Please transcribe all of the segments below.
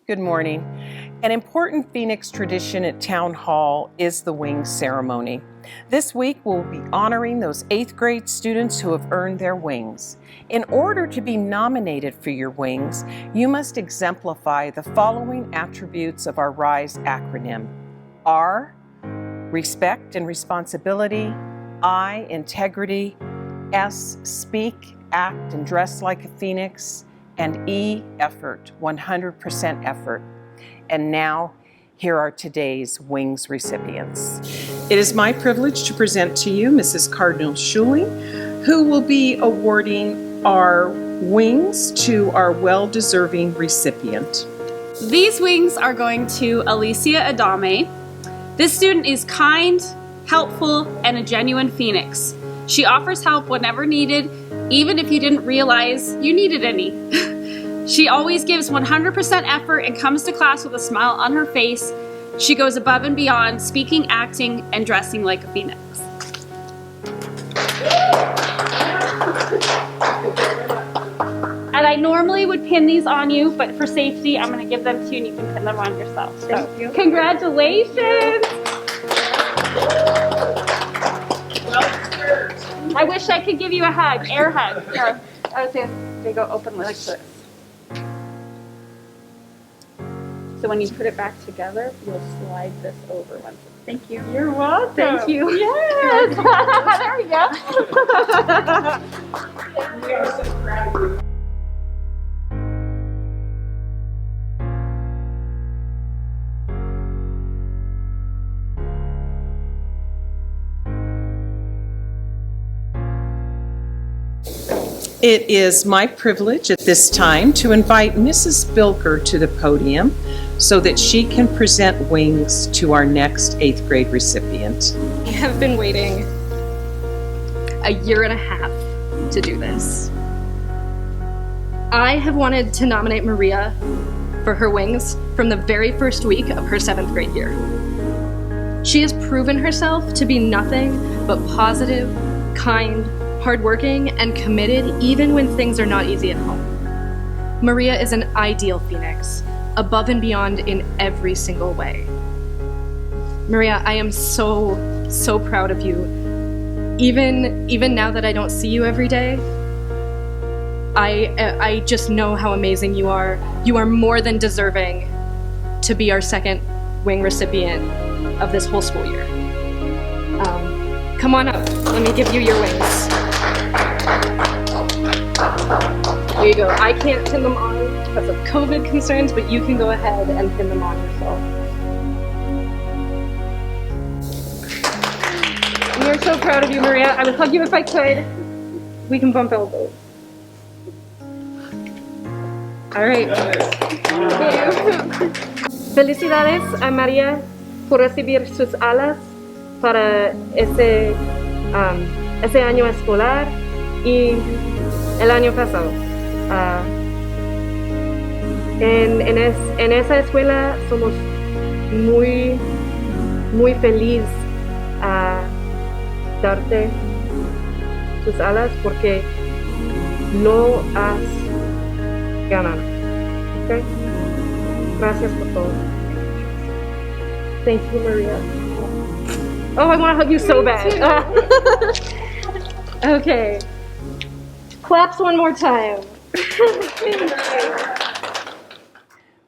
Good morning. An important Phoenix tradition at Town Hall is the wings ceremony. This week we'll be honoring those 8th grade students who have earned their wings. In order to be nominated for your wings, you must exemplify the following attributes of our RISE acronym. R, respect and responsibility. I, integrity. S, speak, act, and dress like a phoenix. And E, effort, 100% effort. And now, here are today's wings recipients. It is my privilege to present to you Mrs. Cardinal Schuling, who will be awarding our wings to our well-deserving recipient. These wings are going to Alicia Adame. This student is kind, helpful, and a genuine phoenix. She offers help whenever needed, even if you didn't realize you needed any. She always gives 100% effort and comes to class with a smile on her face. She goes above and beyond, speaking, acting, and dressing like a phoenix. And I normally would pin these on you, but for safety, I'm going to give them to you and you can pin them on yourself. So, thank you. Congratulations! I wish I could give you a hug, air hug. Here, I was going to go open like this. So when you put it back together, you'll slide this over once. Thank you. You're welcome. Thank you. Yes. There we go. We are so proud of you. It is my privilege at this time to invite Mrs. Bilker to the podium so that she can present wings to our next 8th grade recipient. I have been waiting a year and a half to do this. I have wanted to nominate Maria for her wings from the very first week of her 7th grade year. She has proven herself to be nothing but positive, kind, hardworking, and committed even when things are not easy at home. Maria is an ideal phoenix, above and beyond in every single way. Maria, I am so proud of you. Even now that I don't see you every day, I just know how amazing you are. You are more than deserving to be our 2nd wing recipient of this whole school year. Come on up, let me give you your wings. There you go. I can't pin them on because of COVID concerns, but you can go ahead and pin them on yourself. We are so proud of you, Maria. I would hug you if I could. We can bump elbows. All right. Felicidades a María por recibir sus alas para ese año escolar y el año pasado. En esa escuela somos muy feliz a darte tus alas porque lo has ganado. Okay? Gracias por todo. Thank you, Maria. Oh, I want to hug you so bad. Okay. Claps one more time.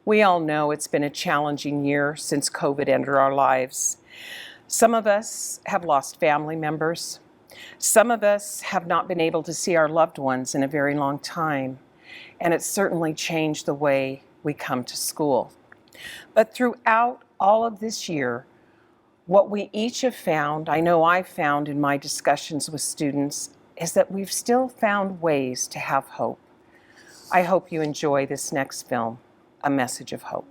We all know it's been a challenging year since COVID entered our lives. Some of us have lost family members. Some of us have not been able to see our loved ones in a very long time. And it's certainly changed the way we come to school. But throughout all of this year, what we each have found, I know I've found in my discussions with students, is that we've still found ways to have hope. I hope you enjoy this next film, A Message of Hope.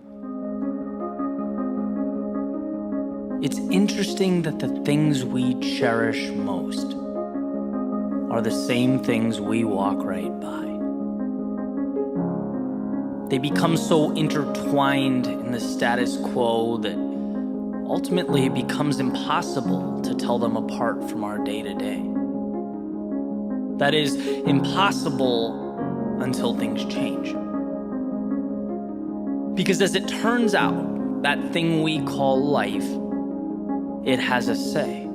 It's interesting that the things we cherish most are the same things we walk right by. They become so intertwined in the status quo that ultimately it becomes impossible to tell them apart from our day-to-day. That is, impossible until things change. Because as it turns out, that thing we call life, it has a say.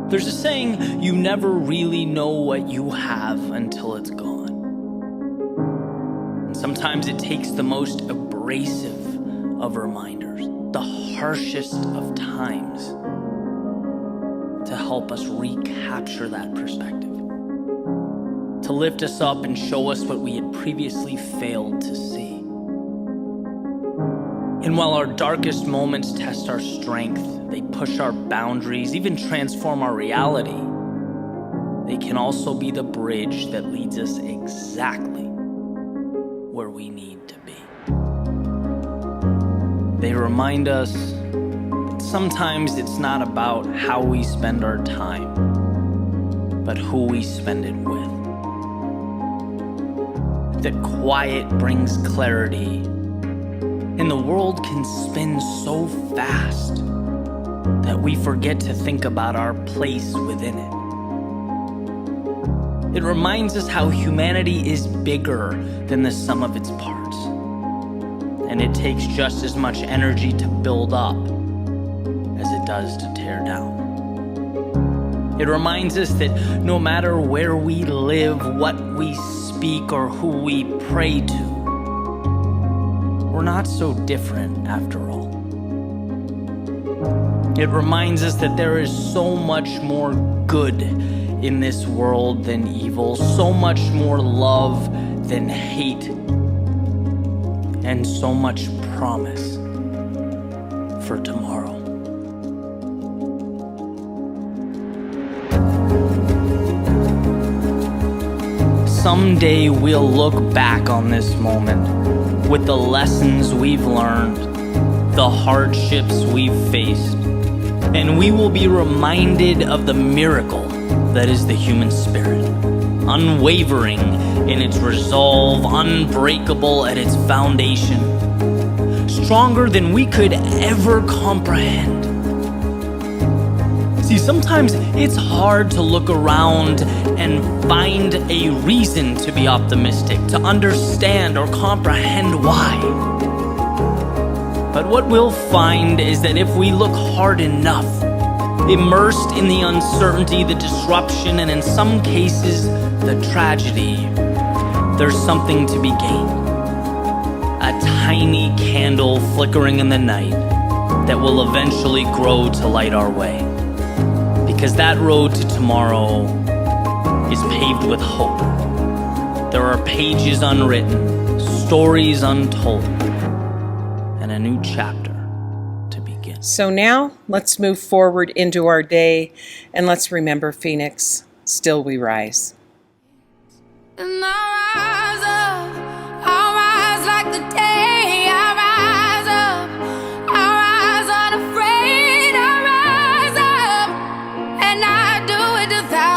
There's a saying, you never really know what you have until it's gone. And sometimes it takes the most abrasive of reminders, the harshest of times, to help us recapture that perspective, to lift us up and show us what we had previously failed to see. And while our darkest moments test our strength, they push our boundaries, even transform our reality, they can also be the bridge that leads us exactly where we need to be. They remind us that sometimes it's not about how we spend our time, but who we spend it with. That quiet brings clarity, and the world can spin so fast that we forget to think about our place within it. It reminds us how humanity is bigger than the sum of its parts, and it takes just as much energy to build up as it does to tear down. It reminds us that no matter where we live, what we speak, or who we pray to, we're not so different after all. It reminds us that there is so much more good in this world than evil, so much more love than hate, and so much promise for tomorrow. Someday we'll look back on this moment with the lessons we've learned, the hardships we've faced, and we will be reminded of the miracle that is the human spirit, unwavering in its resolve, unbreakable at its foundation, stronger than we could ever comprehend. See, sometimes it's hard to look around and find a reason to be optimistic, to understand or comprehend why. But what we'll find is that if we look hard enough, immersed in the uncertainty, the disruption, and in some cases, the tragedy, there's something to be gained. A tiny candle flickering in the night that will eventually grow to light our way. Because that road to tomorrow is paved with hope. There are pages unwritten, stories untold, and a new chapter to begin. So now let's move forward into our day, and let's remember Phoenix, still we rise. And I rise like the day. I rise up, I rise unafraid. I rise up, and I do it 1,000